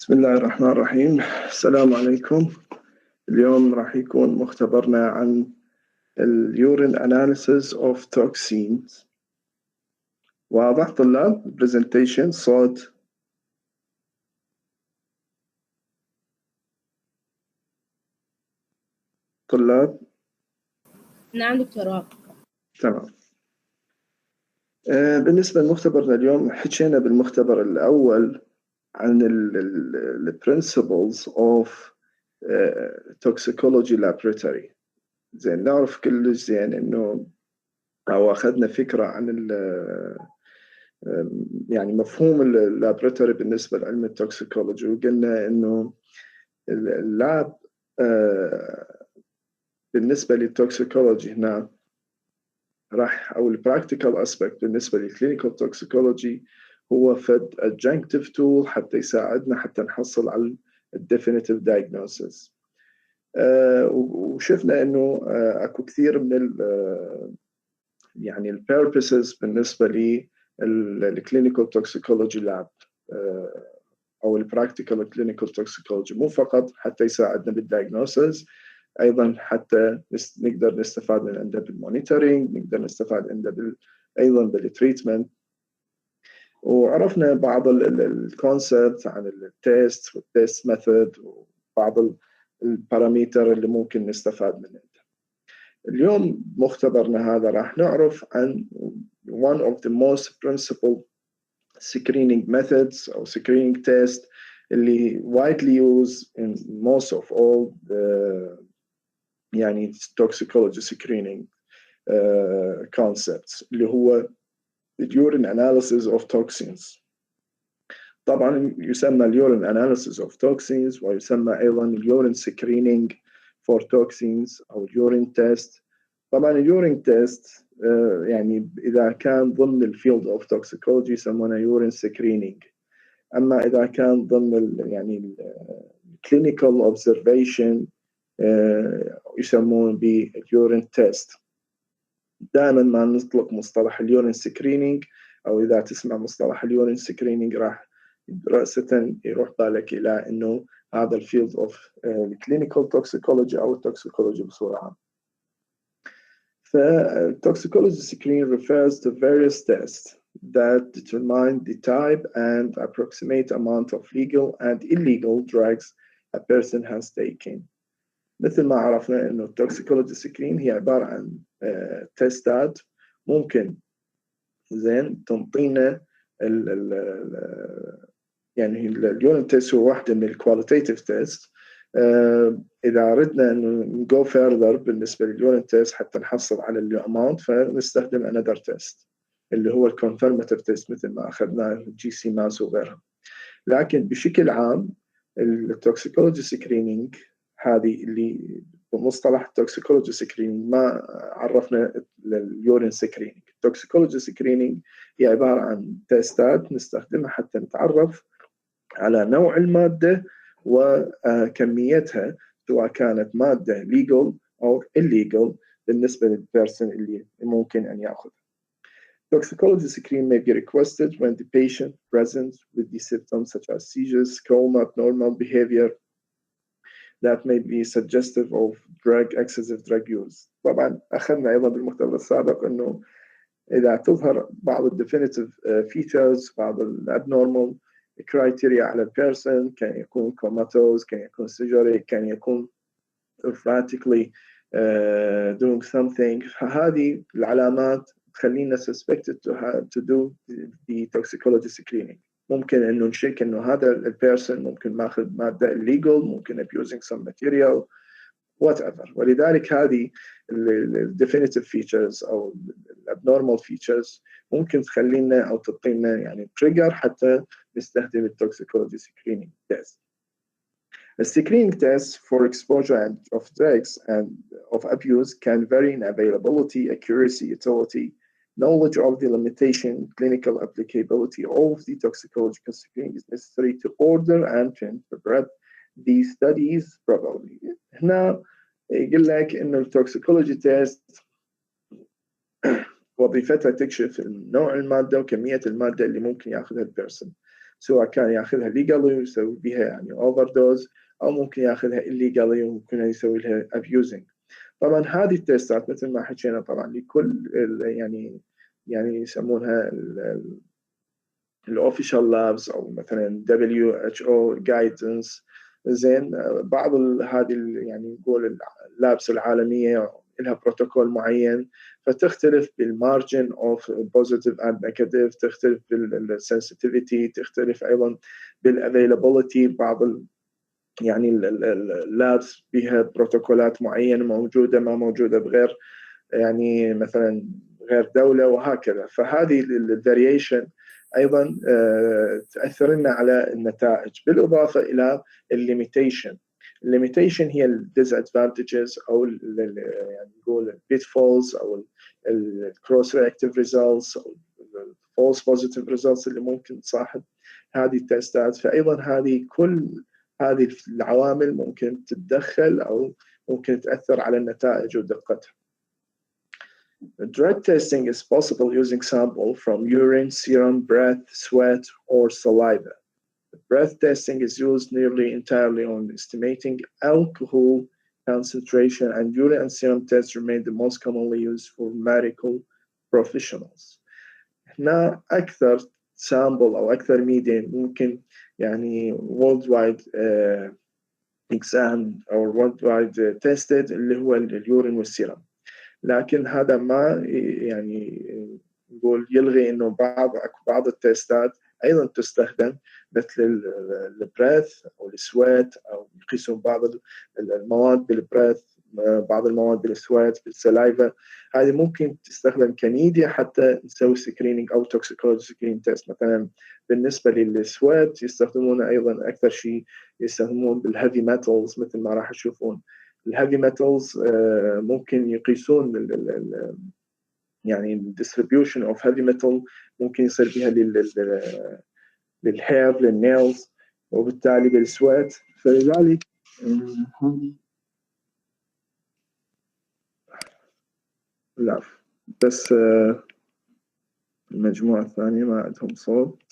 بسم الله الرحمن الرحيم. السلام عليكم. اليوم راح يكون مختبرنا عن Urine Analysis of Toxins. واضح طلاب؟ presentation صوت. طلاب؟ نعم دكتور واضح. تمام. بالنسبة لمختبرنا اليوم حكينا بالمختبر الأول عن ال principles of toxicology laboratory. زين نعرف كلش زين إنه أو أخذنا فكرة عن يعني مفهوم اللابراتوري بالنسبة لعلم التوكسيكولوجي، وقلنا إنه اللاب بالنسبة للتوكسيكولوجي هنا راح أو البراكتيكال أسبكت بالنسبة للكلينيكال توكسيكولوجي هو فد adjunctive tool حتى يساعدنا حتى نحصل على الديفينيتيف diagnosis. وشفنا إنه أكو كثير من يعني البيربسز بالنسبة للكلينيكال توكسيكولوجي لاب أو البراكتيكال كلينيكال توكسيكولوجي، مو فقط حتى يساعدنا بالدايجنوسيس، أيضا حتى نقدر نستفاد من عنده بالمونيتورينج، نقدر نستفاد عنده أيضا بالتريتمنت. وعرفنا بعض الكونسبت عن التيست والتيست ميثود وبعض البارامتر اللي ممكن نستفاد منه. اليوم مختبرنا هذا راح نعرف عن one of the most principal screening methods أو screening test اللي widely used in most of all the يعني toxicology screening concepts اللي هو urine analysis of toxins. طبعا يسمى urine analysis of toxins ويسمى أيضا urine screening for toxins أو urine test. طبعا urine test يعني إذا كان ضمن الفيلد of toxicology يسمونه urine screening، أما إذا كان ضمن يعني clinical observation يسمون ب urine test. دائما ما نطلق مصطلح اليورين سكرينينج أو إذا تسمع مصطلح اليورين سكرينينج راح رأسة يروح بالك إلى إنه هذا الفيلد of clinical toxicology أو التوكسيكولوجي بصورة عامة. Toxicology screening refers to various tests that determine the type and approximate amount of legal and illegal drugs a person has taken. مثل ما عرفنا إنه toxicology screen هي عبارة عن تيستات ممكن زين تنطينا يعني اليورين تيست هو واحدة من الكواليتيتيف تيست. إذا أردنا إنه نجو فيرذر بالنسبة لليورين تيست حتى نحصل على الأماونت فنستخدم another تيست اللي هو الكونفيرماتيف تيست مثل ما أخذناه جي سي ماس وغيرها. لكن بشكل عام التوكسيكولوجي سكرينينج هذه اللي بمصطلح التوكسيكولوجي سكرينينج ما عرفنا اليورين سكرينينج. التوكسيكولوجي سكرينينج هي عبارة عن تيستات نستخدمها حتى نتعرف على نوع المادة وكميتها سواء كانت مادة legal أو illegal بالنسبة للبيرسون اللي ممكن أن يأخذ. Toxicology screen may be requested when the patient presents with the symptoms such as seizures, coma, abnormal behavior that may be suggestive of excessive drug use. طبعا أخذنا أيضا بالمختبر السابق إنه إذا تظهر بعض definitive features بعض abnormal criteria على البيرسون، كان يكون comatose، كان يكون seizure، كان يكون erratically doing something. هذه العلامات تخلينا suspected to do the toxicology screening. ممكن إنه نشك إنه هذا البيرسون ممكن ماخذ مادة illegal، ممكن abusing some material whatever. ولذلك هذه definitive features أو abnormal features ممكن تخلينا أو تعطينا يعني trigger حتى نستخدم toxicology screening test. The screening tests for exposure of drugs and of abuse can vary in availability, accuracy, utility, knowledge of the limitation, clinical applicability of the toxicological screening is necessary to order and to interpret these studies properly. هنا يقول لك إنه التوكسيكولوجي تيست وظيفتها تكشف نوع المادة وكمية المادة اللي ممكن يأخذها البيرسون. سواء كان ياخذها legally ويسوي بها يعني overdose، أو ممكن ياخذها illegally وممكن يسوي لها abusing. طبعا هذه التستات مثل ما حكينا طبعا لكل يعني يسمونها الاوفيشال لابس او مثلا WHO guidance. زين بعض هذه يعني نقول اللابس العالميه لها بروتوكول معين، فتختلف بالمارجن اوف بوزيتيف اند نيجاتيف، تختلف بالسنسيتيفيتي، تختلف ايضا بالافيلابيلتي. بعض يعني اللابس بها بروتوكولات معينه موجوده ما موجوده بغير يعني مثلا غير دوله وهكذا. فهذه الفاريشن ايضا تاثر لنا على النتائج، بالاضافه الى الليميتيشن. الليميتيشن هي الديزادفانتجز او يعني نقول البيتفولز او الكروس رياكتيف ريزلتس او الفولس بوزيتيف ريزلتس اللي ممكن تصاحب هذه التستات. فايضا كل هذه العوامل ممكن تتدخل او ممكن تاثر على النتائج ودقتها. Drug testing is possible using sample from urine, serum, breath, sweat, or saliva. Breath testing is used nearly entirely on estimating alcohol concentration, and urine and serum tests remain the most commonly used for medical professionals. هنا أكثر sample أو أكثر media ممكن يعني worldwide examined أو worldwide tested اللي هو اليورين والسيرم. لكن هذا ما يعني نقول يلغي انه بعض التستات ايضا تستخدم مثل البريث او السويت، او يقيسون بعض المواد بالبريث، بعض المواد بالسويت بالسلايفا. هذه ممكن تستخدم كميديا حتى نسوي سكرينينج او توكسيكولوجي سكرين تيست. مثلا بالنسبه للسويت يستخدمون ايضا اكثر شيء يستخدمون بالهيفي ميتالز، مثل ما راح تشوفون الهيفي ميتالز ممكن يقيسون يعني الديستريبيوشن اوف هيفي ميتال ممكن يصير بها للهير للنيلز، وبالتالي بالسويت. فلذلك لا بس المجموعة الثانية ما عندهم صوت.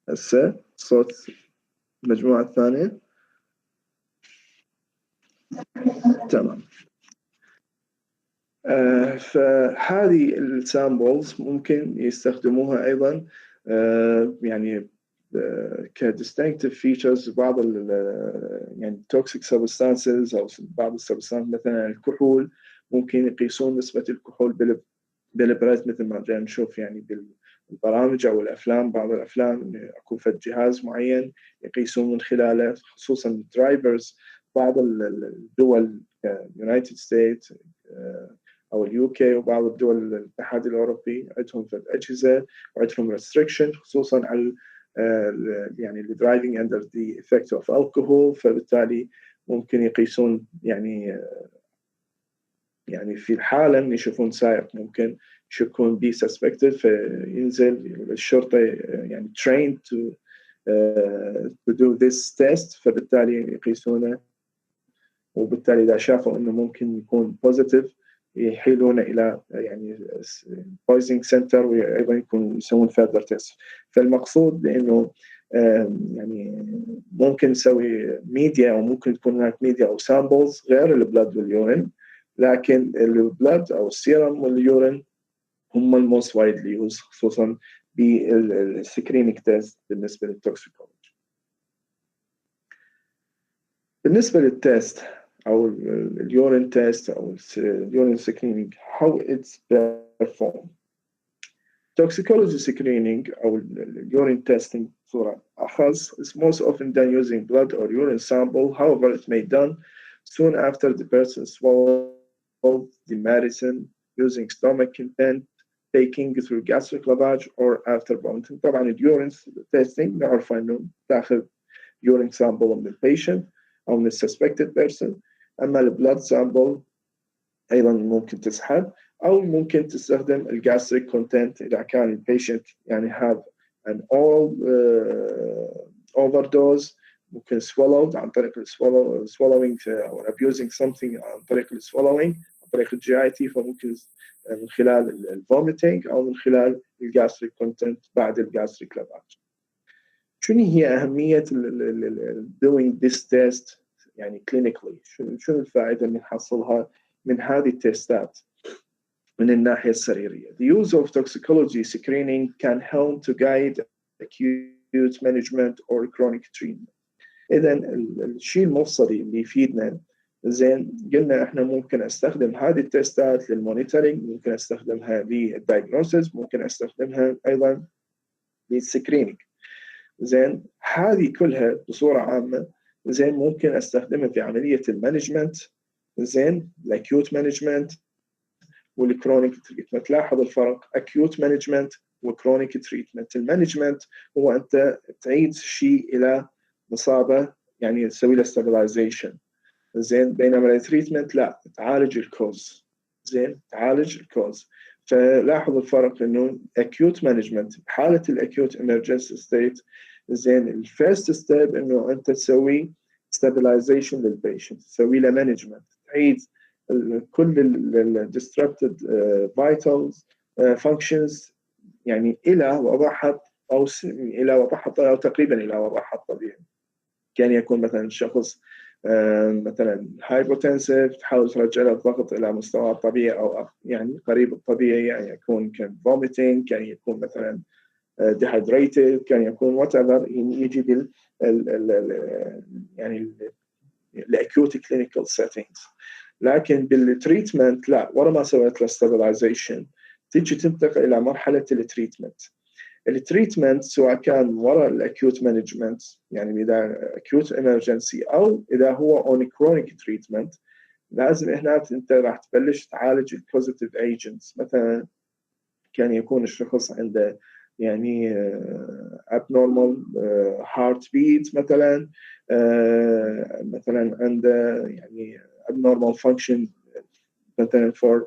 هسه صوت المجموعة الثانية تمام. فهذه السامبلز ممكن يستخدموها أيضا يعني كdistinctive features بعض يعني toxic substances أو بعض السبستانس. مثلا الكحول ممكن يقيسون نسبة الكحول بالبريث مثل ما جاي نشوف يعني بالبرامج أو الأفلام. بعض الأفلام أكو فد جهاز معين يقيسون من خلاله، خصوصا الدرايفرز. بعض الدول United States أو UK وبعض الدول الاتحاد الأوروبي عندهم أجهزة وعندهم restriction خصوصا على يعني driving under the effect of alcohol. فبالتالي ممكن يقيسون يعني في الحالة إن يشوفون سائق ممكن يشكون به suspected، فينزل الشرطة يعني trained to do this test. فبالتالي يقيسونه، وبالتالي إذا شافوا إنه ممكن يكون positive يحيلونه إلى يعني poisoning center، وأيضا يسوون further test. فالمقصود إنه يعني ممكن نسوي ميديا أو ممكن تكون هناك ميديا أو samples غير البلد واليورين، لكن البلد أو السيرم واليورين هم الموست وايدلي يوز خصوصا بالسكرينينج تيست بالنسبة للتوكسيكولوجي. بالنسبة للتيست أو اليورين تيست أو اليورين سكرينينج how it's performed. Toxicology screening أو urine testing بصورة أخص is most often done using blood or urine sample. However, it may be done soon after the person swallowed the medicine using stomach content, taking through gastric lavage or after vomiting. طبعا اليورين testing نعرف إنه تأخذ urine sample من البيشنت أو من suspected person. أما البلاد sample أيضا ممكن تسحب، أو ممكن تستخدم الجاستريك كونتنت إذا كان البيشنت يعني have an oral overdose ممكن swallowed عن طريق swallowing أو abusing something عن طريق swallowing عن طريق GIT، فممكن من خلال vomiting أو من خلال gastric content بعد gastric lavage. شنو هي أهمية doing this test يعني clinically؟ شنو الفائدة اللي نحصلها من هذه التستات من الناحية السريرية؟ The use of toxicology screening can help to guide acute management or chronic treatment. إذا الشيء المفصلي اللي يفيدنا زين، قلنا احنا ممكن استخدم هذه التستات للمونيتورينج، ممكن استخدمها للدايجنوستس، ممكن استخدمها ايضا للسكرينينج. زين هذه كلها بصورة عامة زين ممكن استخدمها في عملية المانجمنت، زين الاكيوت مانجمنت والكرونيك تريتمنت. لاحظ الفرق اكيوت مانجمنت وكرونيك تريتمنت. المانجمنت هو انت تعيد شيء الى مصابه يعني تسوي له ستابلايزيشن، زين، بينما التريتمنت لا، تعالج الكوز، زين، تعالج الكوز. فلاحظ الفرق انه اكيوت مانجمنت بحاله الاكيوت امرجنسي ستيت، زين، الفيرست ستيب انه انت تسوي ستابلايزيشن للبيشنت، تسوي له مانجمنت، تعيد كل الديستربتد فايتالز فانكشنز يعني الى وضعها او الى وضعها او تقريبا الى وضعها الطبيعي. كان يكون مثلا الشخص مثلا هايبوتنسيف، تحاول ترجع له الضغط الى مستوى الطبيعي او يعني قريب الطبيعي، يعني يكون كان vomiting، كان يكون مثلا dehydrated، كان يكون whatever، يجي يعني الاكيوت كلينيكال سيتنجز. لكن بالتريتمنت لا، ورا ما سويت له ستابلايزيشن تيجي تنتقل الى مرحله التريتمنت. التريتمنت سواء كان وراء الاكيوت مانجمنت يعني اذا اكيوت امرجنسي او اذا هو اون كرونيك تريتمنت، لازم هنا انت راح تبلش تعالج البوزيتيف ايجنتس. مثلا كان يكون الشخص عنده يعني abnormal heart beat مثلا، مثلا عنده يعني abnormal function مثلا for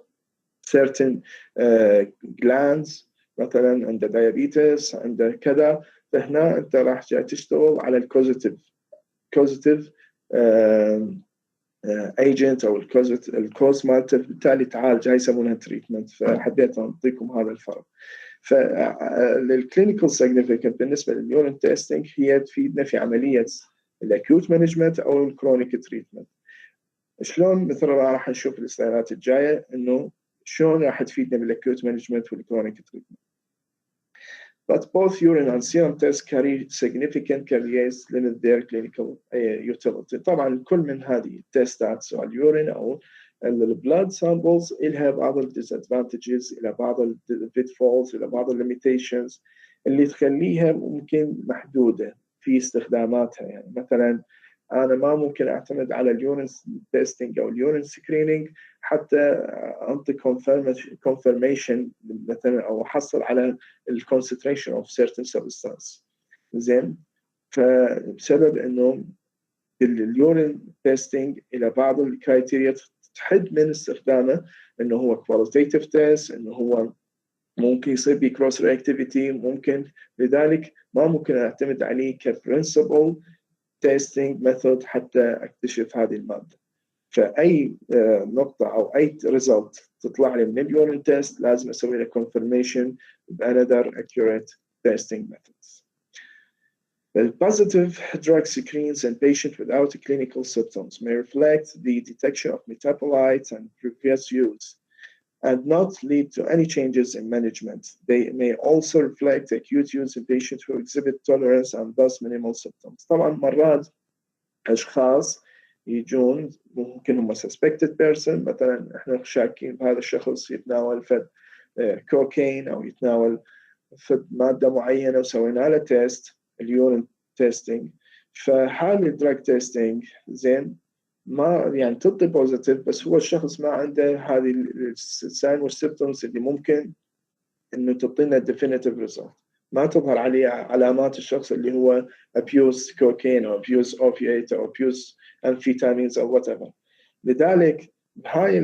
certain glands، مثلا عنده diabetes، عنده كذا. فهنا انت راح تشتغل على الكوزيتيف ايجنت او الكوز مالته، بالتالي تعالج، هاي يسمونها تريتمنت. فحبيت اعطيكم هذا الفرق. فالكلينيكال سيجنيفيكانت بالنسبه لليورين تيستينج هي تفيدنا في عمليه الاكيوت مانجمنت او الكرونيك تريتمنت. شلون؟ مثل راح نشوف السلايدات الجايه انه شلون راح تفيدنا بالاكيوت مانجمنت والكرونيك تريتمنت. But both urine and serum tests carry significant caveats limit their clinical utility. طبعا كل من هذه التستات سواء اليورين او البلاد سامبلز لها بعض الديسادفانتجز، الى بعض البيتفولز، الى بعض الليميتيشنز اللي تخليها ممكن محدوده في استخداماتها. يعني مثلا انا ما ممكن اعتمد على اليورين تيستينج او اليورين سكرينينج حتى انطي confirmation مثلا او احصل على الكونسنتريشن اوف certain substance. زين، فبسبب انه اليورين تيستينج الى بعض الكرايتيريا تحد من استخدامه، انه هو qualitative test، انه هو ممكن يصير بي كروس رياكتيفيتي، ممكن، لذلك ما ممكن اعتمد عليه كبرنسبل تيستينج ميثود حتى اكتشف هذه الماده. فاي نقطه او اي ريزلت تطلع لي من اليورين تيست لازم اسوي له confirmation بانذر accurate testing methods. The positive drug screens in patients without clinical symptoms may reflect the detection of metabolites and previous use and not lead to any changes in management. They may also reflect acute use in patients who exhibit tolerance and thus minimal symptoms. طبعا مرات أشخاص يجون ممكن هم suspected person، مثلا احنا شاكين بهذا الشخص يتناول فد كوكايين أو يتناول فد مادة معينة وسوينا له تيست اليورين تيستينج. فحال الدراج تيستينج زين ما يعني تطلع بوزيتيف، بس هو الشخص ما عنده هذه الساين والسيمبتومز اللي ممكن انه تعطينا ديفينيتيف ريزلت، ما تظهر عليه علامات الشخص اللي هو abuse كوكايين او abuse opiate او abuse amphetamines او whatever. لذلك بهاي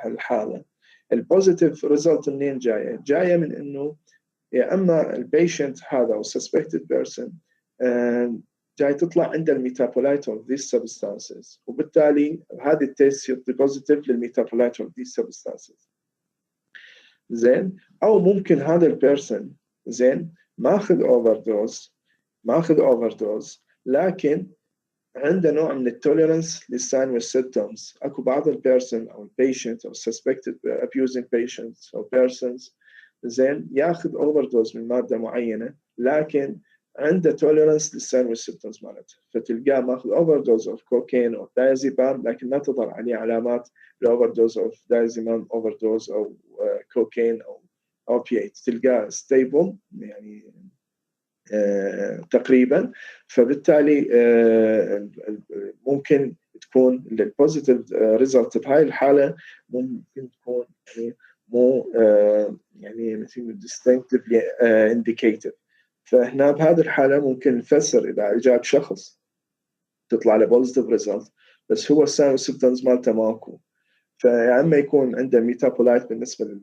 الحاله البوزيتيف ريزلت منين جايه؟ جايه من انه يا اما البيشنت هذا او suspected person جاي تطلع عند الميتابولايت of these substances، وبالتالي هذه التيست يعطي بوزيتيف للميتابولايت of these substances. زين، او ممكن هذا البيرسون زين ماخذ اوفر دوز لكن عنده نوع من التوليرنس للساين والسيمبتومز. اكو بعض البيرسون او البيشنت او suspected abusing patients او persons زين ياخذ اوفر دوز من ماده معينه لكن عنده توليرنس للساين والسيمبتومز مالته، فتلقاه ماخذ اوفر دوز اوف كوكين او دايزيبام لكن ما تظهر عليه علامات الاوفر دوز اوف دايزيبام، اوفر دوز او كوكين او اوبيات، تلقاه ستيبل يعني تقريبا. فبالتالي ممكن تكون البوزيتيف ريزلت بهاي الحاله ممكن تكون يعني مو يعني مثل distinctively indicated. فهنا بهذه الحاله ممكن نفسر اذا اجاك شخص تطلع له بوزيتيف ريزلت بس هو الساين والسيمبتومز مالته ماكو، فيا اما يكون عنده ميتابولايت بالنسبه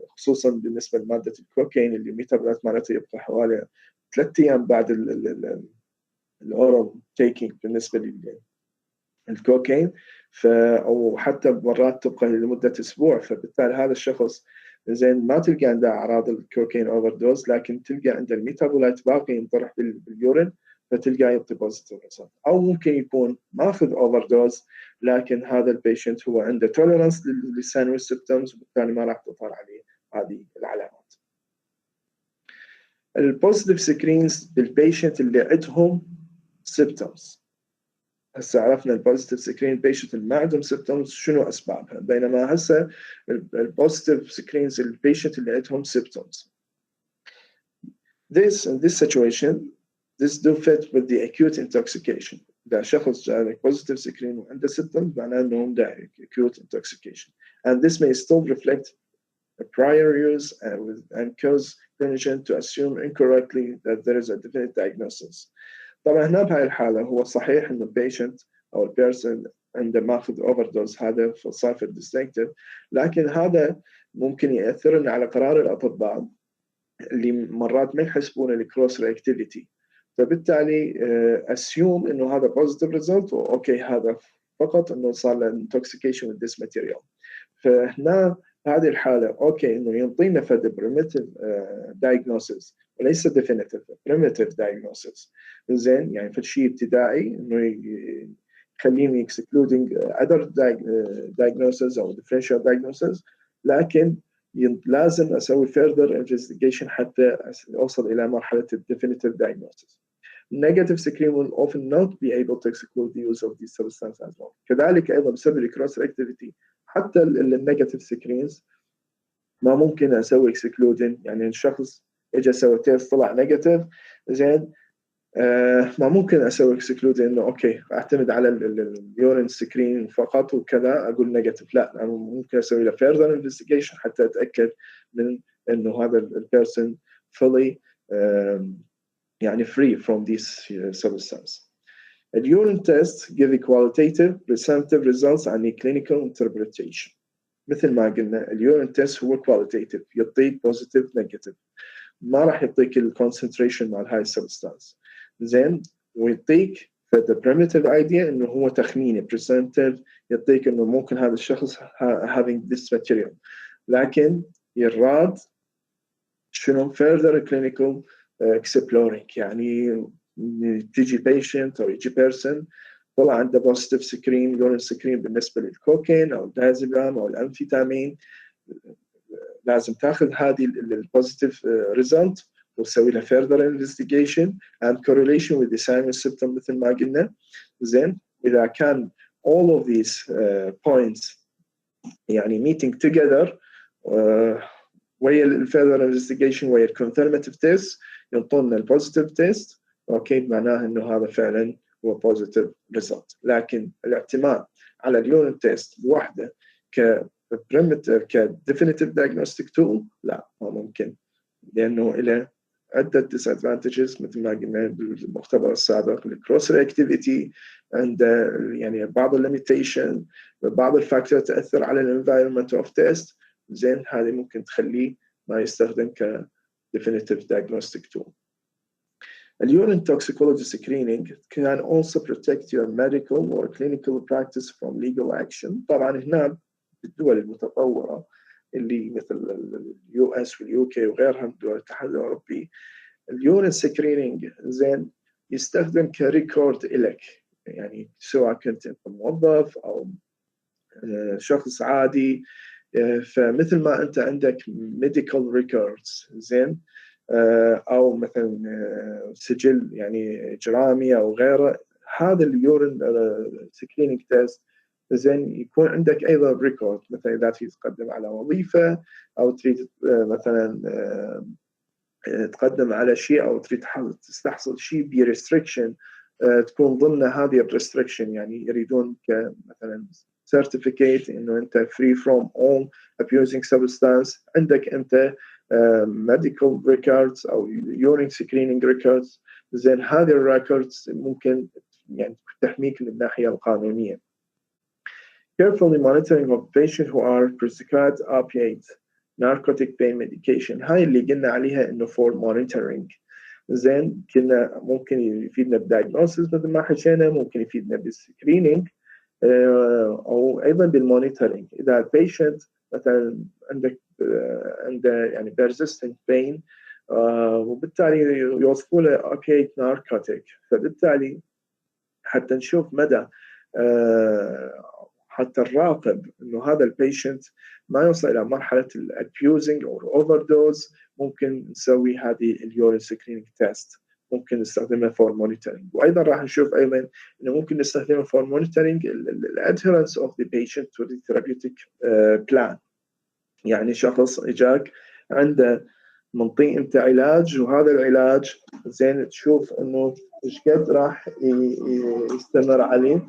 خصوصا بالنسبه لماده الكوكين اللي الميتابولايت مالته يبقى حوالي 3 ايام بعد الاورال تيكينج بالنسبه للكوكين، او حتى مرات تبقى لمده اسبوع. فبالتالي هذا الشخص زين ما تلقى عنده اعراض الكوكين اوفر دوز لكن تلقى عنده الميتابولايت باقي ينطرح باليورين فتلقاه يعطي بوزيتيف ريزلت. او ممكن يكون ماخذ اوفر دوز لكن هذا البيشنت هو عنده توليرنس للساين والسيمبتومز وبالتالي ما راح تظهر عليه هذه العلامات. البوزيتيف سكرينز بالبيشنت اللي عندهم سيمبتومز. هسه عرفنا البوزيتيف سكرين بيشنت اللي ما عندهم سيمبتومز شنو اسبابها، بينما هسه البوزيتيف سكرينز البيشنت اللي عندهم سيمبتومز. In this situation, this do fit with the acute intoxication. إذا شخص جاء positive screen وعنده symptoms معناه إنه عنده acute intoxication. And this may still reflect a prior use and cause clinician to assume incorrectly that there is a definite diagnosis. طبعا هنا بهاي الحالة هو صحيح إنه البيشنت أو البيرسون عنده ماخذ overdose هذا فصار distinctive، لكن هذا ممكن يأثر على قرار الأطباء اللي مرات ما يحسبون الكروس رياكتيفيتي، فبالتالي assume انه هذا positive result اوكي هذا فقط انه صار له intoxication with this material. فهنا هذه الحاله اوكي انه ينطينا فد primitive diagnosis وليس definitive primitive diagnosis زين، يعني فد شيء ابتدائي انه يخليني excluding other diagnosis او differential diagnosis، لكن لازم اسوي further investigation حتى اوصل الى مرحله definitive diagnosis. Negative screen will often not be able to exclude the use of these substances as well. كذلك ايضا بسبب الكروس رياكتيفيتي حتى النيجاتيف سكرينز ما ممكن اسوي excluding، يعني الشخص اجى سوى تيست طلع نيجاتيف زين ما ممكن اسوي exclude انه اوكي اعتمد على اليورين سكرين فقط وكذا اقول نيجاتيف، لا انا ممكن اسوي له further investigation حتى اتاكد من انه هذا البيرسون fully يعني free from these substances. Urine tests give a qualitative presumptive results عن clinical interpretation. مثل ما قلنا اليورين تيست هو qualitative يعطيك positive negative، ما راح يعطيك الكونسنتريشن مع هاي السبستانس زين، ويعطيك the primitive idea انه هو تخميني presumptive يعطيك انه ممكن هذا الشخص having this material، لكن يراد شنو further clinical exploring، يعني تيجي patient او يجي person طلع عنده positive screen urine screen بالنسبه للكوكين او الدايزيبام او الامفيتامين، لازم تاخذ هذه البوزيتيف ريزلت وتسوي لها further investigation and correlation with the sign and symptom مثل ما قلنا زين. اذا كان all of these points يعني meeting together ويا further investigation ويا confirmative test ينطونا البوزيتيف تيست اوكي معناه انه هذا فعلا هو positive result. لكن الاعتماد على اليورين تيست لوحده كديفينيتيف diagnostic tool لا ما ممكن، لانه له عده disadvantages مثل ما قلنا بالمختبر السابق، الكروس رياكتيفيتي عنده يعني بعض الليميتيشن، بعض الفاكتور تاثر على الانفايرمنت اوف تيست زين، هذه ممكن تخليه ما يستخدم كديفينيتيف diagnostic tool. Urine toxicology screening can also protect your medical or clinical practice from legal action. طبعا هنا بالدول المتطورة اللي مثل اليو اس واليو كي وغيرها من دول الاتحاد الأوروبي، اليورين سكرينينج زين يستخدم كريكورد إلك، يعني سواء كنت أنت موظف أو شخص عادي، فمثل ما أنت عندك medical records زين أو مثلا سجل يعني إجرامي أو غيره، هذا اليورين سكرينينج تيست زين يكون عندك أيضا ريكورد، مثلا إذا تريد تقدم على وظيفة أو تريد مثلا تقدم على شيء أو تريد تستحصل شيء بريستريكشن تكون ضمن هذه الريستريكشن، يعني يريدون كمثلا certificate إنه أنت free from all abusing substance، عندك أنت medical records أو urine screening records زين، هذه الريكوردز ممكن يعني تحميك من الناحية القانونية. Carefully monitoring of patients who are prescribed opiates, narcotic pain medication، هاي اللي قلنا عليها إنه for monitoring زين، كنا ممكن يفيدنا بالdiagnosis مثل ما حكينا، ممكن يفيدنا بالسكرينينج أو أيضا بالمونيتورينج. إذا البيشنت مثلا عنده يعني persistent pain وبالتالي يوصفوا له opiate narcotic، فبالتالي حتى نشوف مدى حتى نراقب إنه هذا البيشنت ما يوصل إلى مرحلة الabusing أو overdose، ممكن نسوي هذه اليورين سكرينينج تيست، ممكن نستخدمها for monitoring. وأيضا راح نشوف أيضا إنه ممكن نستخدمها for monitoring adherence of the patient to the therapeutic plan. يعني شخص إجاك عنده منطي أنت علاج، وهذا العلاج زين تشوف إنه إيش قد راح يستمر عليه،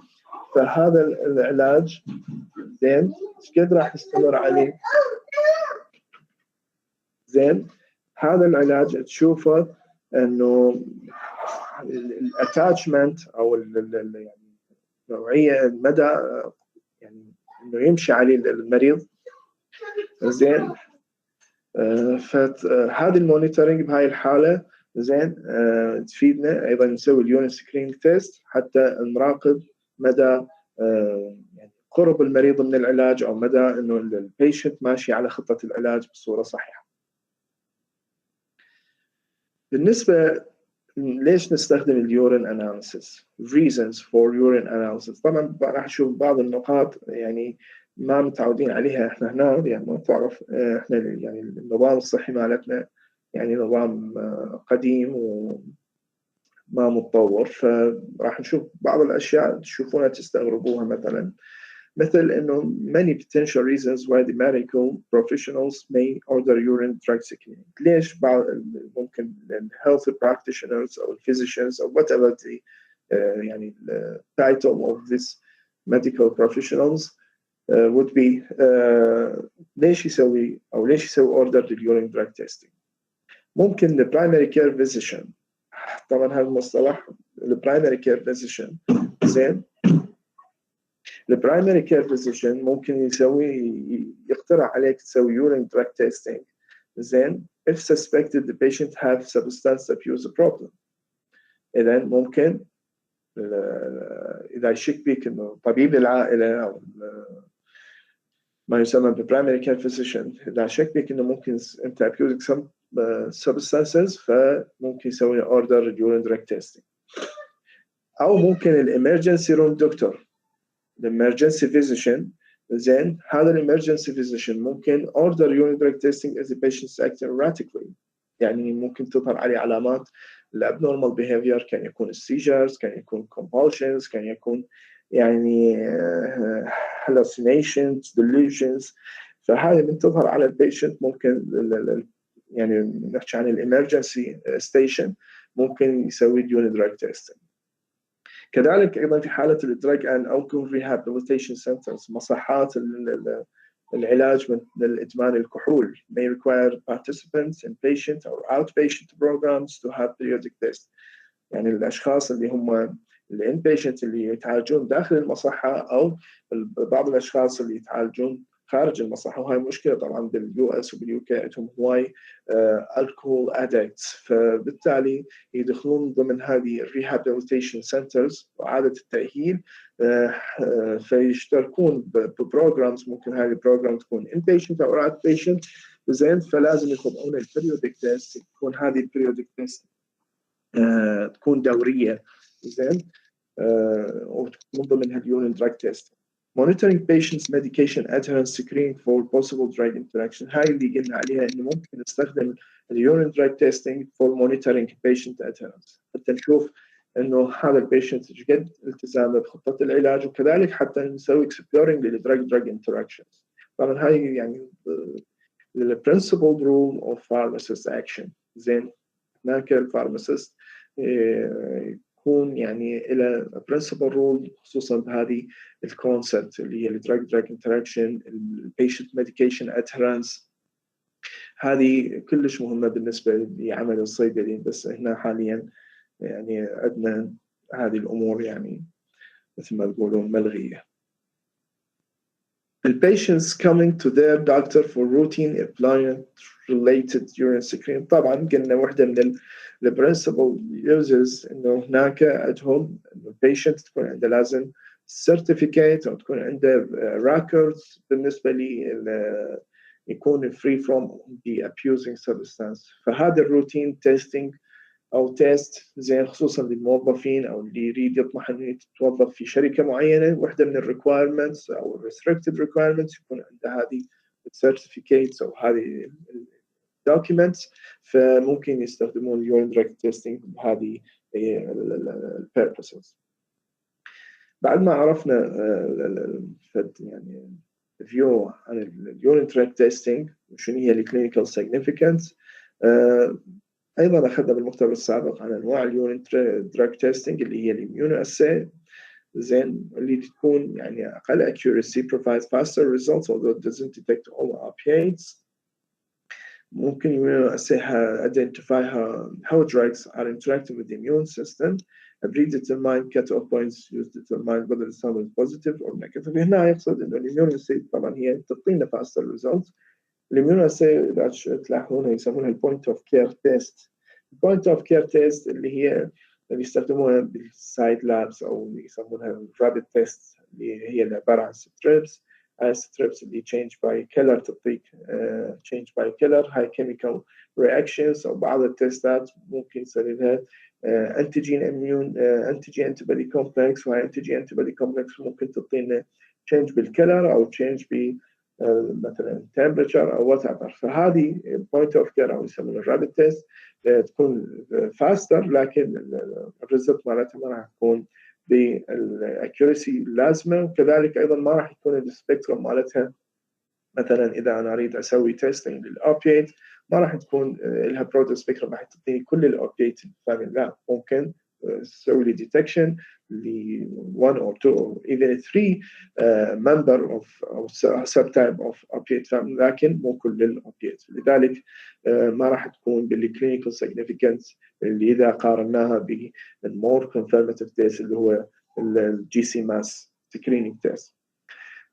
فهذا العلاج زين إيش قد راح يستمر عليه زين، هذا العلاج تشوفه إنه الاتاتشمنت أو يعني نوعية المدى يعني إنه يمشي عليه المريض زين. فهذه المونيتورينج بهاي الحالة زين تفيدنا. أيضا نسوي اليورين سكرينينج تيست حتى نراقب مدى يعني قرب المريض من العلاج أو مدى إنه البيشنت ماشي على خطة العلاج بصورة صحيحة. بالنسبة ليش نستخدم اليورين أناليسيس؟ reasons for urine analysis. طبعا راح نشوف بعض النقاط يعني ما متعودين عليها احنا هنا، يعني ما تعرف احنا يعني النظام الصحي مالتنا يعني نظام قديم وما متطور، فراح نشوف بعض الاشياء تشوفونها تستغربوها، مثل انه many potential reasons why the medical professionals may order urine drug screening. ليش بعض ممكن health practitioners or physicians or whatever the يعني title of this medical professionals would be ليش يسوي order the urine drug testing. ممكن the primary care physician، طبعا هذا المصطلح the primary care physician زين، البرايمري كير فيزيشن ممكن يقترح عليك تسوي urine drug testing زين if suspected the patient have substance abuse problem. إذا ممكن إذا يشك بك إنه طبيب العائلة أو ما يسمى بالبرايمري كير فيزيشن، إذا شك بك إنه ممكن أنت abusing some substances، فممكن يسوي order urine drug testing. أو ممكن الإمرجنسي روم دكتور، الإمرجنسي فيزيشن زين، هذا الإمرجنسي فيزيشن ممكن order urine drug testing as the patient acting erratically، يعني ممكن تظهر عليه علامات الابنورمال behavior، كان يكون seizures، كان يكون compulsions، كان يكون يعني hallucinations delusions، فهذه من تظهر على البيشنت ممكن يعني نحكي عن الإمرجنسي ستيشن ممكن يسوي urine drug testing. كذلك أيضا في حالة الدراج أند ألكوهول ريهابيليتيشن سنترز، مصحات العلاج من الإدمان الكحول may require participants in patient or outpatient programs to have periodic tests. يعني الأشخاص اللي هم الانبيشنت اللي يتعالجون داخل المصحة أو بعض الأشخاص اللي يتعالجون خارج المصحة، وهي مشكلة طبعا باليو اس وباليو كي، عندهم هواي الكحول ادكتس، فبالتالي يدخلون ضمن هذه الريهابيليتيشن سنترز وإعادة التأهيل، فيشتركون ببروجرامز. ممكن هذه البروجرام تكون ان بيشنت او اوت بيشنت، زين، فلازم يطبقون البريودك تيست. تكون هذه البريودك تيست تكون دورية، زين، وتكون ضمنها اليورين دراج تيست. monitoring patients medication adherence screening for possible drug interaction. هاي اللي قلنا عليها انه ممكن نستخدم اليورين دراج تيستينج for monitoring patient adherence، حتى نشوف انه هذا البيشنت ايش قد التزامه بخطه العلاج، وكذلك حتى نسوي exploring للدراج interaction. طبعا هاي يعني the principal rule of pharmacist action. زين، هناك الفارماسيست يكون يعني إلى principal rule خصوصا بهذه الكونسبت اللي هي الدراج interaction، البيشنت ميديكيشن adherence. هذه كلش مهمة بالنسبة لعمل الصيدلي، بس هنا حاليا يعني عندنا هذه الأمور يعني مثل ما تقولون ملغية. The patients coming to their doctor for routine appliance-related urine screening. طبعا قلنا واحدة من the principal uses إنه هناك عندهم إنه patient تكون عنده لازم certificate أو تكون عنده records بالنسبة لي يكون free from the abusing substance. فهذا الروتين testing أو تيست، زين، خصوصا للموظفين أو اللي يريد يطمح إنه يتوظف في شركة معينة، واحدة من الريكوايرمنتس أو restricted requirements يكون عنده هذه certificates أو هذه documents، فممكن يستخدمون urine drug testing بهذه purposes. بعد ما عرفنا يعني فيو عن urine drug testing وشنو هي الclinical significance، أيضا أخذنا بالمختبر السابق عن أنواع اليورين دراج تيستينج اللي هي الإميونو أساي، زين، اللي تكون يعني أقل accuracy provides faster results although it doesn't detect all opiates. ممكن immuno assay identify how drugs are interacting with the immune system. A predetermined cut-off points used to determine whether the sample is positive or negative. هنا يقصد إنه الإميونو أساي طبعا هي تعطينا faster results. الإميونو أساي إذا تلاحظونها يسمونها البوينت أوف كير تيست. البوينت أوف كير تيست اللي هي اللي يستخدموها بالسايد لابس أو يسمونها الرابيد تيست، اللي هي عبارة عن ستريبس. هاي ستريبس اللي change by killer تعطيك change by killer هاي chemical reactions. أو بعض التيستات ممكن يصير لها antigen immune antigen antibody complex، وهاي antigen antibody complex ممكن تعطينا change بالكلر أو change ب مثلا temperature أو whatever. فهذه point of care أو يسمونها الرابيد تيست تكون faster، لكن الريزلت مالتها ما راح تكون بالاكيورسي اللازمة، وكذلك أيضا ما راح يكون السبيكترم مالتها. مثلا إذا أنا أريد أسوي تيستينج للأوبيات ما راح تكون لها برود سبيكترم راح تعطيني كل الأوبيات فاميلي، لا، ممكن تسوي لي ديتكشن ل 1 or 2 or even 3 member of أو subtype of opiate family، لكن مو كل الأوبيات. لذلك ما راح تكون بالclinical significance اللي إذا قارناها بالmore confirmative test اللي هو الGC-mass screening test.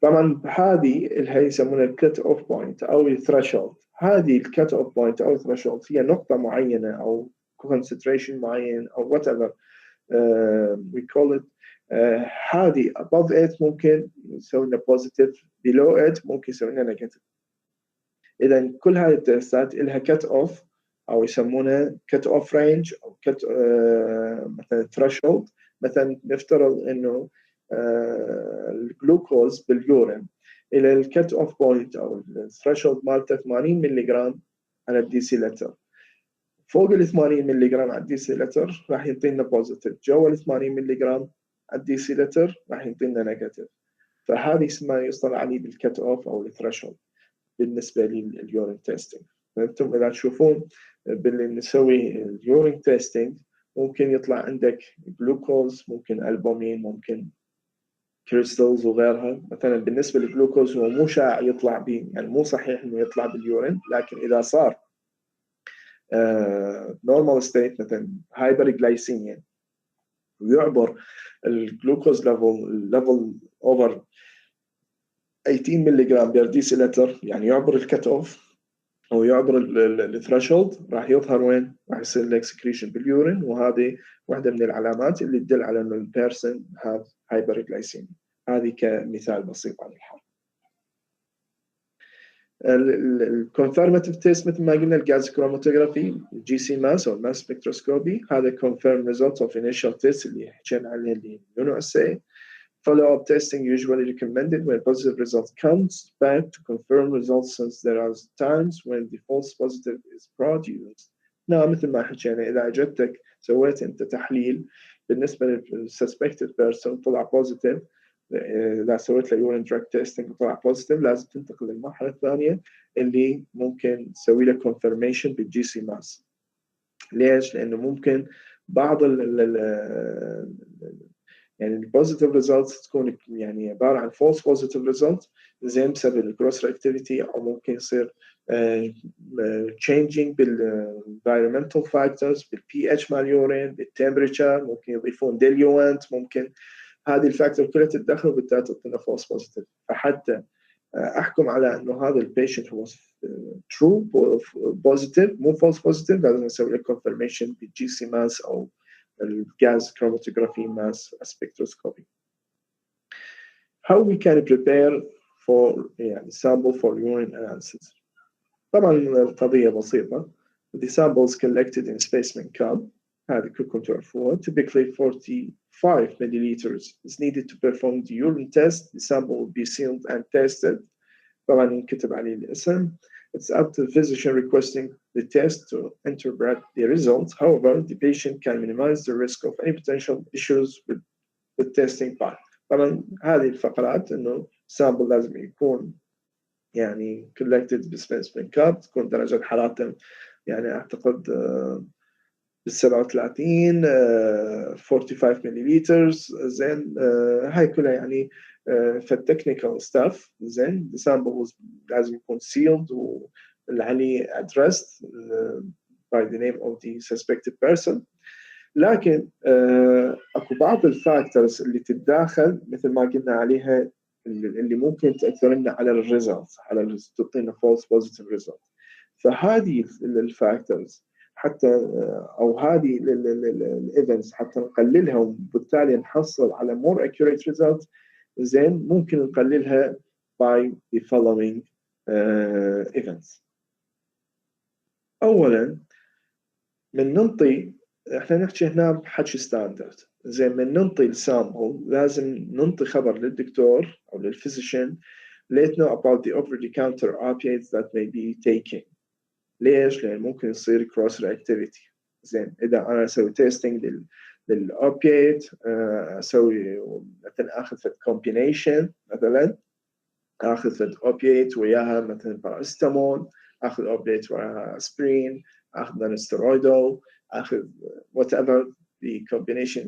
طبعا هذه اللي يسمونها الكت اوف بوينت او الثريشولد. هذه الكت اوف بوينت او الثريشولد هي نقطة معينة او concentration معين او whatever we call it. هذه above it ممكن يسوي لنا positive، below it ممكن يسوي لنا negative. إذا كل هذه التستات لها كت اوف او يسمونها كت اوف رينج او كت مثلا threshold. مثلا نفترض انه الجلوكوز باليورين الى الكت اوف بوينت او الثريشولد مالته 80 ملي جرام على الديسي لتر. فوق ال 80 ملي جرام على الديسي لتر راح يعطينا بوزيتيف، جوا ال 80 ملي جرام على الديسي لتر راح يعطينا نيجاتيف. فهذه اسمها يصطلح عليه بالكت اوف او الثريشولد بالنسبه لليورين تيستينج. فانتم اذا تشوفون باللي نسوي اليورين تيستينج ممكن يطلع عندك جلوكوز، ممكن البومين، ممكن كريستالز وغيرها. مثلا بالنسبه للجلوكوز هو مو شائع يطلع به، يعني مو صحيح انه يطلع باليورين، لكن اذا صار نورمال ستيت مثلا هايبر جلايسيميا ويعبر الجلوكوز ليفل اوفر 18 ملغ بير ديسيلتر يعني يعبر الكت اوف او يعبر الثريشولد، راح يظهر وين؟ راح يصير له اكسكريشن باليورين، وهذه واحده من العلامات اللي تدل على انه البيرسون هاف هايبرغلايسيميا. هذه كمثال بسيط عن الحال. الكونفيرماتيف تيست مثل ما قلنا الجاز كروماتوجرافي، الجي سي ماس او الماس سبكتروسكوبي، هذا كونفيرم ريزلت اوف انيشال تيست اللي حكينا عليه اللي immuno assay. Follow-up testing usually recommended when positive result comes back to confirm results, since there are times when the false positive is produced. نعم مثل ما حكينا إذا أجتك سويت أنت تحليل بالنسبة للsuspected person طلع positive، إذا سويت له urine drug testing وطلع positive لازم تنتقل للمرحلة الثانية اللي ممكن تسوي له confirmation بالجي سي ماس. ليش؟ لأنه ممكن بعض يعني البوزيتيف ريزلتس تكون يعني عباره عن فولس بوزيتيف ريزلت زين بسبب الكروس رياكتيفيتي، او ممكن يصير changing بالenvironmental factors، بالبي اتش مال اليورين، بالتمبريتشر، ممكن يضيفون ديليوانت، ممكن هذه الفاكتور كلها تتدخل وبالتالي تعطينا فولس بوزيتيف. فحتى احكم على انه هذا البيشنت هو ترو بوزيتيف مو فولس بوزيتيف، لازم اسوي له كونفرميشن بالجي سي ماس او gas chromatography mass spectroscopy. How we can prepare for sample for urine analysis. طبعا القضية بسيطة. The samples collected in specimen cup, هذه كلكم تعرفوها, typically 45 milliliters is needed to perform the urine test. The sample will be sealed and tested. طبعا ينكتب عليه الاسم. It's up to the physician requesting the test to interpret the results. However, the patient can minimize the risk of any potential issues with the testing part. طبعا هذه الفقرات انه sample لازم يكون يعني collected بسبيسمن كاب، تكون درجة حرارته يعني اعتقد بال 37 45 مليلتر زين. هاي كلها يعني فالتكنيكال ستاف زين. the sample لازم يكون sealed والعليه addressed by the name of the suspected person. لكن اكو بعض الفاكتورز اللي تتداخل مثل ما قلنا عليها اللي ممكن تاثر لنا على الريزلت، على تعطينا فولس بوزيتيف ريزلت. فهذه الفاكتورز حتى او هذه الايفنتس حتى نقللها وبالتالي نحصل على more accurate result زين ممكن نقللها by the following events. اولا من ننطي، احنا نحكي هنا بحكي ستاندرد زين، من ننطي السامبل لازم ننطي خبر للدكتور او للفيزيشن let know about the over the counter opiates that may be taken. ليش؟ لأن ممكن يصير cross reactivity زين. إذا أنا أسوي تيستينج للأوبيات، أسوي مثلا آخذ فد combination، مثلا آخذ فد أوبيات وياها مثلا باراستامول، آخذ أوبيات وياها أسبرين، آخذ نونستيرويدال، آخذ whatever the combination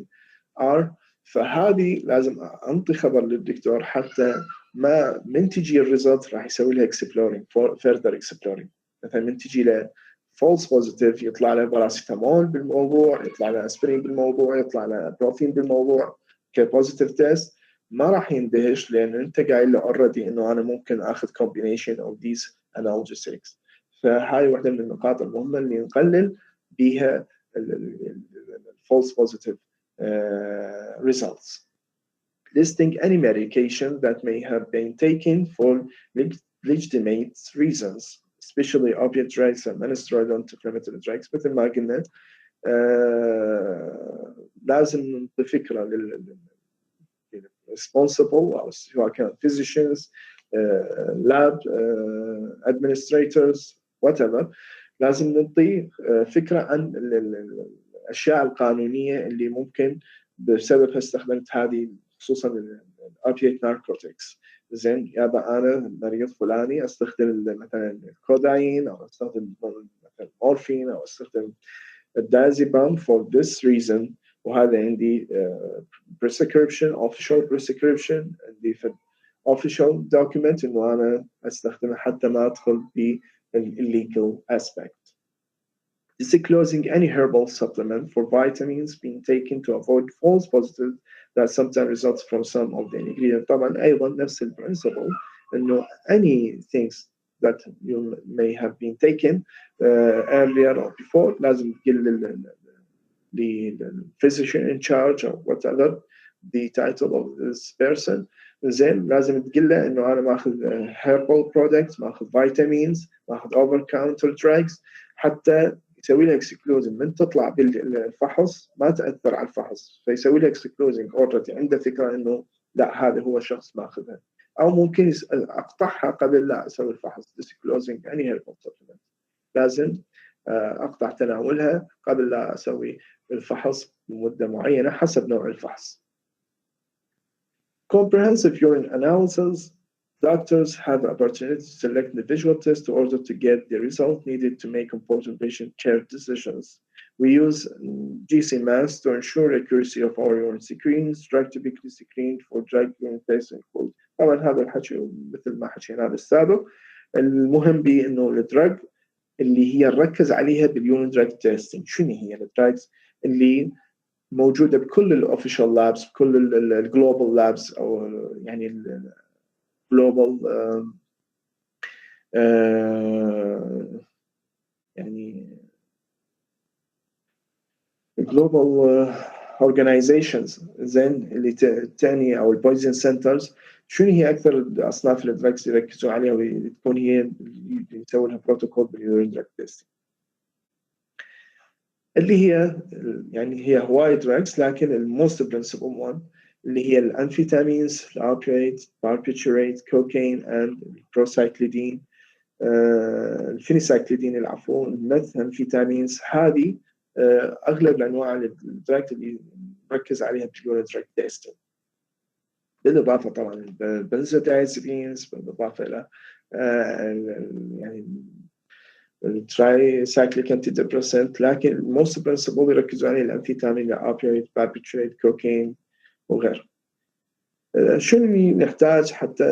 are. فهذه لازم أنطي خبر للدكتور حتى ما من تجي الريزلت راح يسوي لها exploring further exploring. مثلا من تجي له فولس بوزيتيف يطلع له باراسيتامول بالموضوع، يطلع له اسبرين بالموضوع، يطلع له بروفين بالموضوع كبوزيتيف تيست، ما راح يندهش لان انت قايل له اوريدي انه انا ممكن اخذ كومبينيشن اوف ذيس انالجيسكس. فهاي واحده من النقاط المهمه اللي نقلل بها الفولس بوزيتيف results. Listing any medication that may have been taken for legitimate reasons, especially opiate drugs and non-steroidal anti-inflammatory drugs. مثل ما قلنا لازم نعطي فكرة لل responsible أو سواء كان physicians, lab administrators, whatever. لازم نعطي فكرة عن الأشياء القانونية اللي ممكن بسببها استخدمت هذه، خصوصا الأوبيات ناركوتكس. زين يابا أنا مريض فلاني أستخدم مثلا الكوداين أو أستخدم مثلا مورفين أو أستخدم الدازيبام for this reason، وهذا عندي prescription official prescription، عندي في official document إنه أنا أستخدمه حتى ما أدخل في illegal aspect. Disclosing any herbal supplement for vitamins being taken to avoid false positives that sometimes results from some of the ingredients. طبعا أيضا نفس البرنسبل إنه any things that you may have been taken earlier or before لازم تقول the physician in charge or whatever the title of this person. زين لازم تقول له إنه أنا ماخذ herbal products، ماخذ vitamins، ماخذ over counter drugs، حتى يسوي له excluding من تطلع بالفحص ما تأثر على الفحص، فيسوي له excluding already عنده فكرة إنه لا هذا هو شخص ماخذها، أو ممكن أقطعها قبل لا أسوي الفحص disclosing any herbal supplement. لازم أقطع تناولها قبل لا أسوي الفحص لمدة معينة حسب نوع الفحص. Comprehensive urine analysis. Doctors have the opportunity to select the visual test in order to get the result needed to make important patient care decisions. We use GC mass to ensure accuracy of our urine screens. Drug typically screened for drug urine tests include. طبعا هذا الحكي مثل ما حكينا بالسابق. المهم به إنه الدرج اللي هي نركز عليها باليورين دراج تيستينج. شنو هي الدراجز اللي موجودة بكل الأوفيشال لابس، بكل الجلوبال لابس، أو يعني الجلوبال يعني الجلوبال organizations زين اللي تعني أو البويزن سنترز. شنو هي أكثر أصناف الدراجز يركزوا عليها وتكون هي يسوي لها بروتوكول باليورين دراج تيستينج، اللي هي يعني هي هواي دراجز لكن الموست برنسبل وان اللي هي الأنفيتامينز، الأوبيويد، باربيتوريت، كوكاين and البروسايكليدين، الفينيسايكليدين العفو، الميث أنفيتامينز. هذه أغلب أنواع الدراج اللي نركز عليها باليورين دراج تيستينج، بالإضافة طبعا البنزودايزيبينز، بالإضافة إلى يعني التراي سايكليك انتي ديبريسنت، لكن الموست برنسبل يركزوا عليه الأنفيتامين، الأوبيويد، باربيتوريت، كوكاين وغيره. شنو نحتاج حتى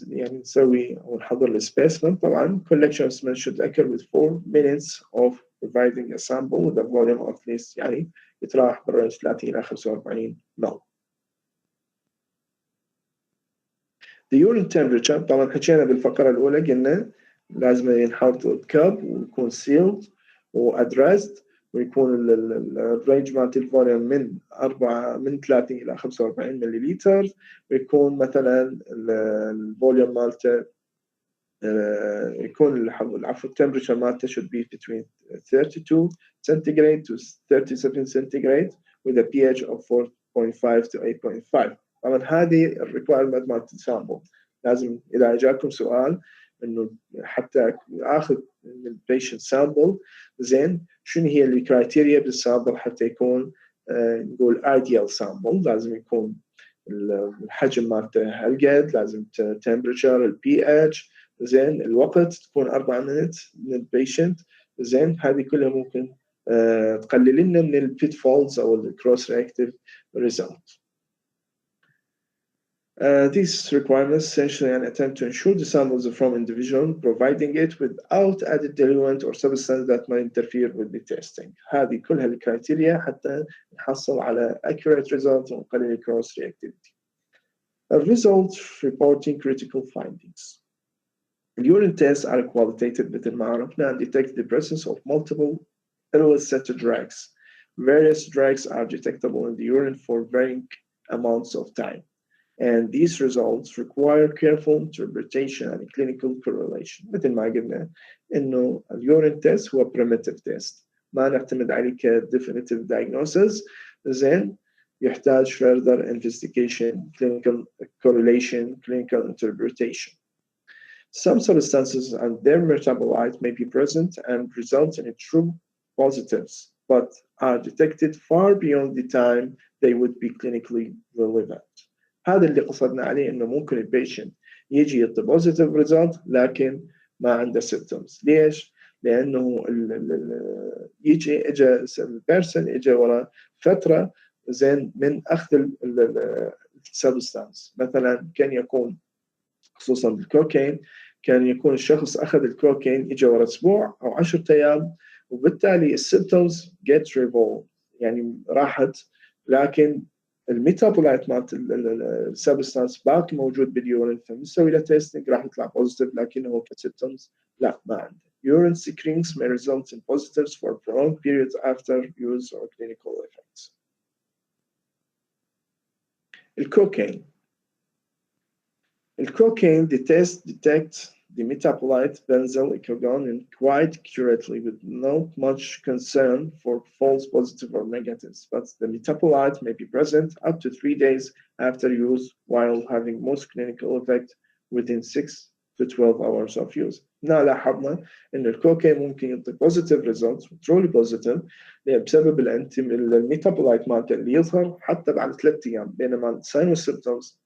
يعني نسوي أو نحضر السبيسمن؟ طبعا collection specimen should occur with 4 minutes of providing a sample with a volume of at least يعني يتراوح بالرينج 30 إلى 45 مل. The urine temperature طبعا حكينا بالفقرة الأولى قلنا لازم ينحط بكاب ويكون sealed وaddressed ويكون الرينج مالت الفوليوم من 30 إلى 45 مليلتر، ويكون مثلا الفوليوم مالته يكون العفو التمبريتشر مالته should be between 32 centigrade to 37 centigrade with a pH of 4.5 to 8.5. طبعا هذه الريكوايرمنت مالت السامبل. لازم إذا اجاكم سؤال إنه حتى آخذ من البيشنت سامبل زين شنو هي الكرايتيريا بالسامبل حتى يكون نقول ideal سامبل؟ لازم يكون الحجم مالته هالقد، لازم temperature، الPH زين، الوقت تكون 4 minutes من البيشنت زين. هذه كلها ممكن تقلل لنا من البيتفولز أو الكروس رياكتيف ريزلت. These requirements essentially an attempt to ensure the samples are from individual, providing it without added diluent or substance that might interfere with the testing. هذه كلها الكرايتيريا حتى نحصل على accurate results ونقلل cross reactivity. Results reporting critical findings. Urine tests are qualitative مثل ما عرفنا and detect the presence of multiple illicit drugs. Various drugs are detectable in the urine for varying amounts of time. And these results require careful interpretation and clinical correlation. مثل ما قلنا إنه اليورين تيست هو primitive test، ما نعتمد عليه definitive diagnosis زين، يحتاج further investigation, clinical correlation, clinical interpretation. Some substances and their metabolites may be present and result in true positives, but are detected far beyond the time they would be clinically relevant. هذا اللي قصدنا عليه إنه ممكن البيشنت يجي يعطي بوزيتيف ريزلت لكن ما عنده سيمبتومز. ليش؟ لأنه إجا البيرسون إجا ورا فترة زين من أخذ السبستانس. مثلا كان يكون خصوصا بالكوكاين كان يكون الشخص أخذ الكوكاين إجا ورا أسبوع أو 10 أيام، وبالتالي السيمبتومز get revolved يعني راحت، لكن الميتابولايت مالت السبستانس باقي موجود باليورين، فبنسوي له تيستنج راح يطلع بوزيتيف، لكنه كسيمبتومز لا ما عنده. Urine secretions may result in positives for prolonged periods after use or clinical effects. Cocaine, the test detects the metabolite benzyl icogon quite accurately with not much concern for false positive or negatives, but the metabolite may be present up to 3 days after use while having most clinical effect within 6 to 12 hours of use. هنا لاحظنا ان الكوكايين ممكن يعطي positive results truly positive بسبب الميتابولايت مالته اللي يظهر حتى بعد 3 ايام، بينما الساين والسيمبتومز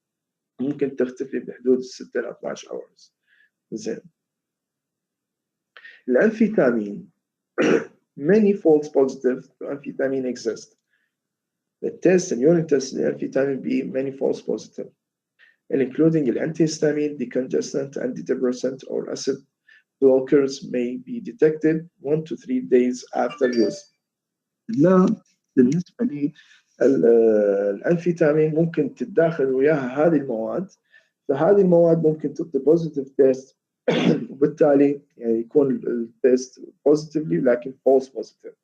ممكن تختفي بحدود 6 إلى 12 hours. زين. الأنفيتامين many false positives to amphetamine exist. The test and urine test in amphetamine be many false positive, including the antihistamine, decongestant, antidepressant, or acid blockers may be detected 1 to 3 days after use. لا بالنسبة لي الأنفيتامين ممكن تتداخل وياها هذه المواد، فهذه المواد ممكن تعطي بوزيتيف تيست وبالتالي يعني يكون التيست بوزيتيفلي لكن فولس بوزيتيف،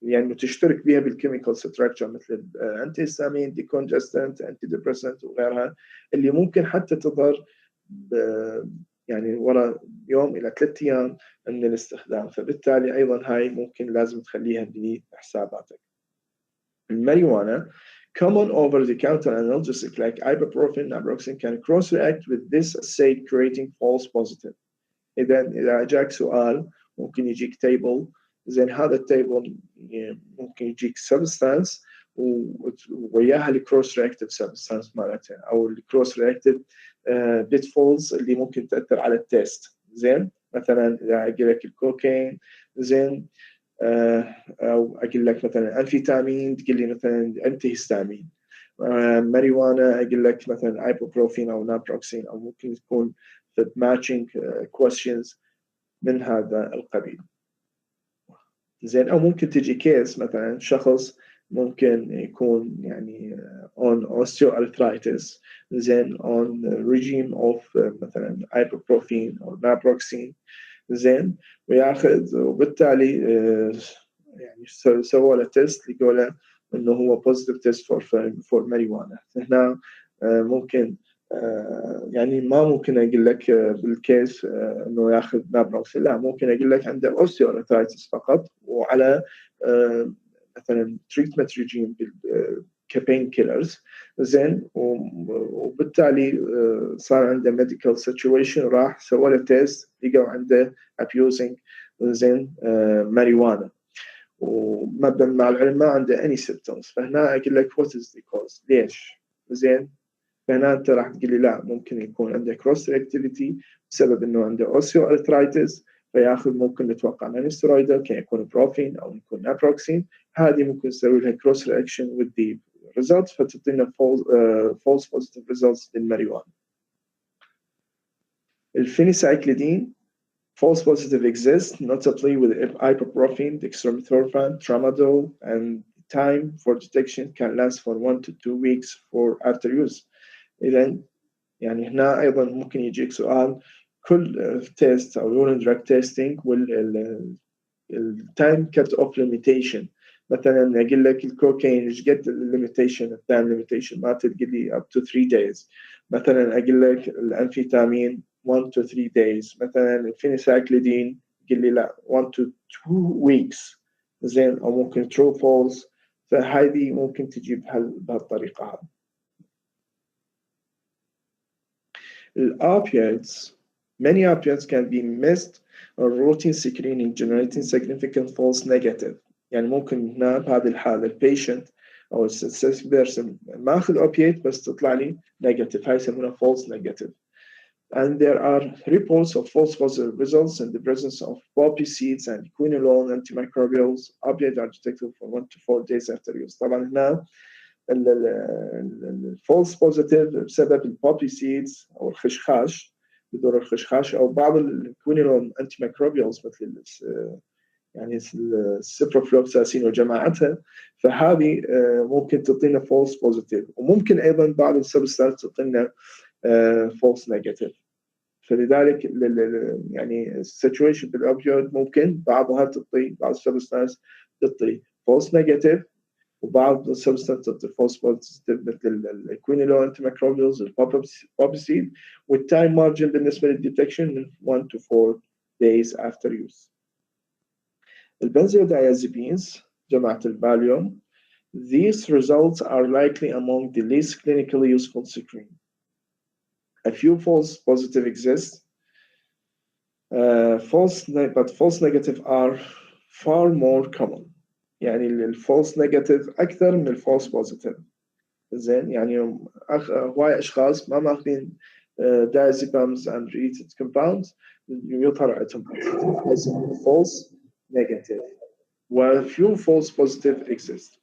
يعني تشترك بها بالكيميكال ستراكشر مثل الانتي هيستامين، ديكونجستنت، انتي ديبريسنت وغيرها، اللي ممكن حتى تظهر يعني ورا يوم الى 3 ايام من الاستخدام، فبالتالي ايضا هاي ممكن لازم تخليها بحساباتك. الماريجوانا common over-the-counter analgesic like ibuprofen, naproxen can cross-react with this assay creating false positive. إذا جاك سؤال ممكن يجيك تيبل، زين هذا التيبل ممكن يجيك substance وياها الكروس رياكتيف سبستانس مالتها او الكروس رياكتيف بيتفولز اللي ممكن تاثر على التيست. زين مثلا اذا اقول لك الكوكايين زين او اقول لك مثلا انفيتامين تقول لي مثلا انتي هيستامين، ماريجوانا اقول لك مثلا ايبوبروفين او نابروكسين، او ممكن تكون في matching questions من هذا القبيل. زين او ممكن تجي كيس مثلا شخص ممكن يكون يعني on osteoarthritis زين on regime of مثلا ibuprofen او naproxen زين وياخذ وبالتالي يعني سووا له تيست لقوا له انه هو positive test for marijuana. هنا ممكن يعني ما ممكن اقول لك بالكيس انه ياخذ نابروكسين، لا ممكن اقول لك عنده اوستيوارثرايتس فقط وعلى مثلا تريتمنت ريجيم كبين كيلرز زين وبالتالي صار عنده ميديكال سيتويشن راح سووا له تيست لقوا عنده abusing زين ماريجوانا ومع العلم ما عنده any symptoms. فهنا اقول لك what is the cause ليش زين، فهنا انت راح تقول لي لا ممكن يكون عنده كروس رياكتيفيتي بسبب انه عنده اوسيو ارثرايتس فياخذ ممكن نتوقع نون ستيرويدال كان يكون بروفين او يكون نابروكسين، هذه ممكن نسوي لها كروس رياكشن with the results فتعطينا false positive results للماريجوانا. الفينيسايكليدين false positive exists notably with ibuprofen, dextromethorphan, tramadol, and time for detection can last for 1 to 2 weeks for after use. إذا يعني هنا أيضا ممكن يجيك سؤال كل تيست أو urine drug testing والtime cut off limitation. مثلا أقول لك الكوكايين إيش قد الليميتيشن التايم ليميتيشن ما تقول لي up to 3 days. مثلا أقول لك الأنفيتامين 1 to 3 days. مثلا الفينيسايكليدين قل لي لا 1 to 2 weeks زين أو ممكن true false، فهذه ممكن تجيب بهالطريقة هذه. Opioids, many opioids can be missed or routine screening generating significant false negative. يعني ممكن هنا بهذه الحالة البيشنت أو السيس بيرسون ماخذ opiate بس تطلع لي negative، هاي يسمونها false negative. And there are reports of false positive results in the presence of poppy seeds and quinolone antimicrobials. Opioids are detected for 1 to 4 days after use. طبعا هنا الفولس بوزيتيف بسبب البوبي سيدز او الخشخاش بدور الخشخاش او بعض الكوينولون انتي ميكروبيالز مثل يعني السيبروفلوكساسين وجماعتها، فهذه ممكن تعطينا فولس بوزيتيف، وممكن ايضا بعض السبستانس تعطينا فولس نيجاتيف. فلذلك يعني السيتويشن بالاوبيويد ممكن بعضها تعطي، بعض السبستانس تعطي فولس نيجاتيف، وبعض السبستانس تعطي فولس بوزيتيف مثل الكوينولون انتي ميكروبيالز، البوبسيد، والتايم مارجن بالنسبه للديتكشن من 1 to 4 days after use. البنزوديازيبينز جماعة الفاليوم, these results are likely among the least clinically useful screen. A few false positive exist, but false negative are far more common. يعني الفالس نيجاتيف أكثر من الفالس بوزيتيف. زين يعني هواي أشخاص ما ماخذين diazepams and related compounds يظهر عندهم false negative. While few false positive exist.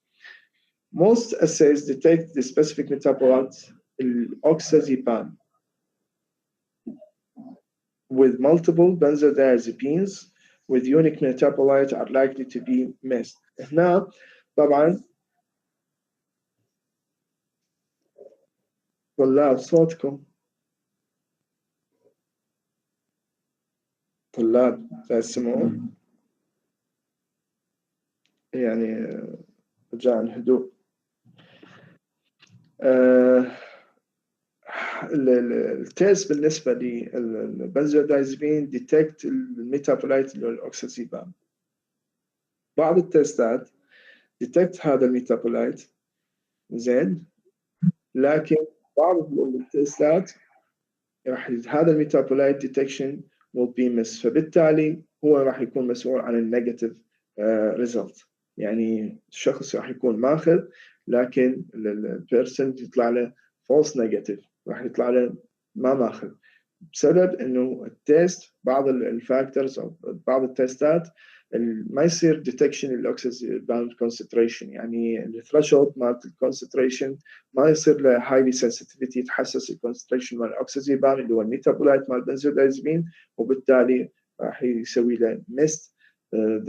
Most assays detect the specific metabolite, oxazepam, with multiple benzodiazepines with unique metabolite are likely to be missed. هنا طبعا طلاب صوتكم، طلاب تسمعون يعني رجاء الهدوء. التيست بالنسبة للبنزودايزبين ديتكت الميتابولايت اللي هو الأوكسازيبام. بعض التيستات ديتكت هذا الميتابولايت زين، لكن بعض التيستات راح هذا الميتابولايت ديتكشن will be missed، فبالتالي هو راح يكون مسؤول عن النيجاتيف ريزلت. يعني الشخص راح يكون ماخذ لكن البيرسون يطلع له false negative، راح يطلع له ما ماخذ بسبب انه التيست بعض الفاكتورز او بعض التيستات ما يصير ديتكشن للاوكسيزيبام كونسنتريشن، يعني الثريشولد مالت الكونسنتريشن ما يصير له هايلي سنسيتيفيتي يتحسس الكونسنتريشن مال الاوكسيزيبام اللي هو الميتابولايت مال البنزودايزبين، وبالتالي راح يسوي له ميست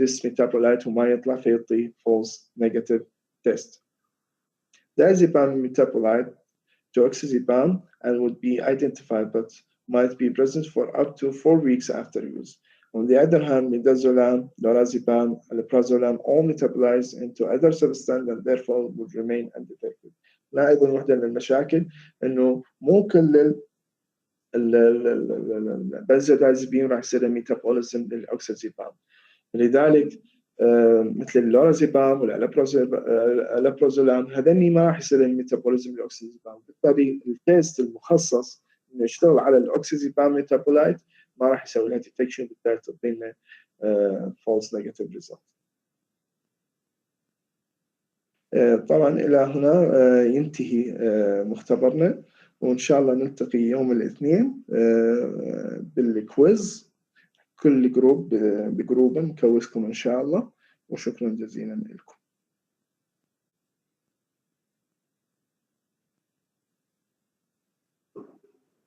this metabolite وما يطلع فيعطي false negative test. Diazepam metabolite toxicology and would be identified but might be present for up to 4 weeks after use. On the other hand, midazolam, lorazepam, alprazolam all metabolize into other substances and therefore would remain undetected. لا أيضا واحدة من المشاكل إنه مو كل البنزودايزبين راح يصير ميتابوليزم للأوكسازيبام، لذلك مثل اللورازيبام والالابروزولام هذني ما راح يصير الميتابوليزم للاوكسيزيبام، بالتالي التيست المخصص انه يشتغل على الاوكسيزيبام ميتابولايت ما راح يسوي لها ديتكشن، بالتالي تعطينا فولس نيجاتيف ريزلت. طبعا الى هنا ينتهي مختبرنا، وان شاء الله نلتقي يوم الاثنين بالكويز، كل جروب بجروب نكوزكم إن شاء الله، وشكرا جزيلا لكم.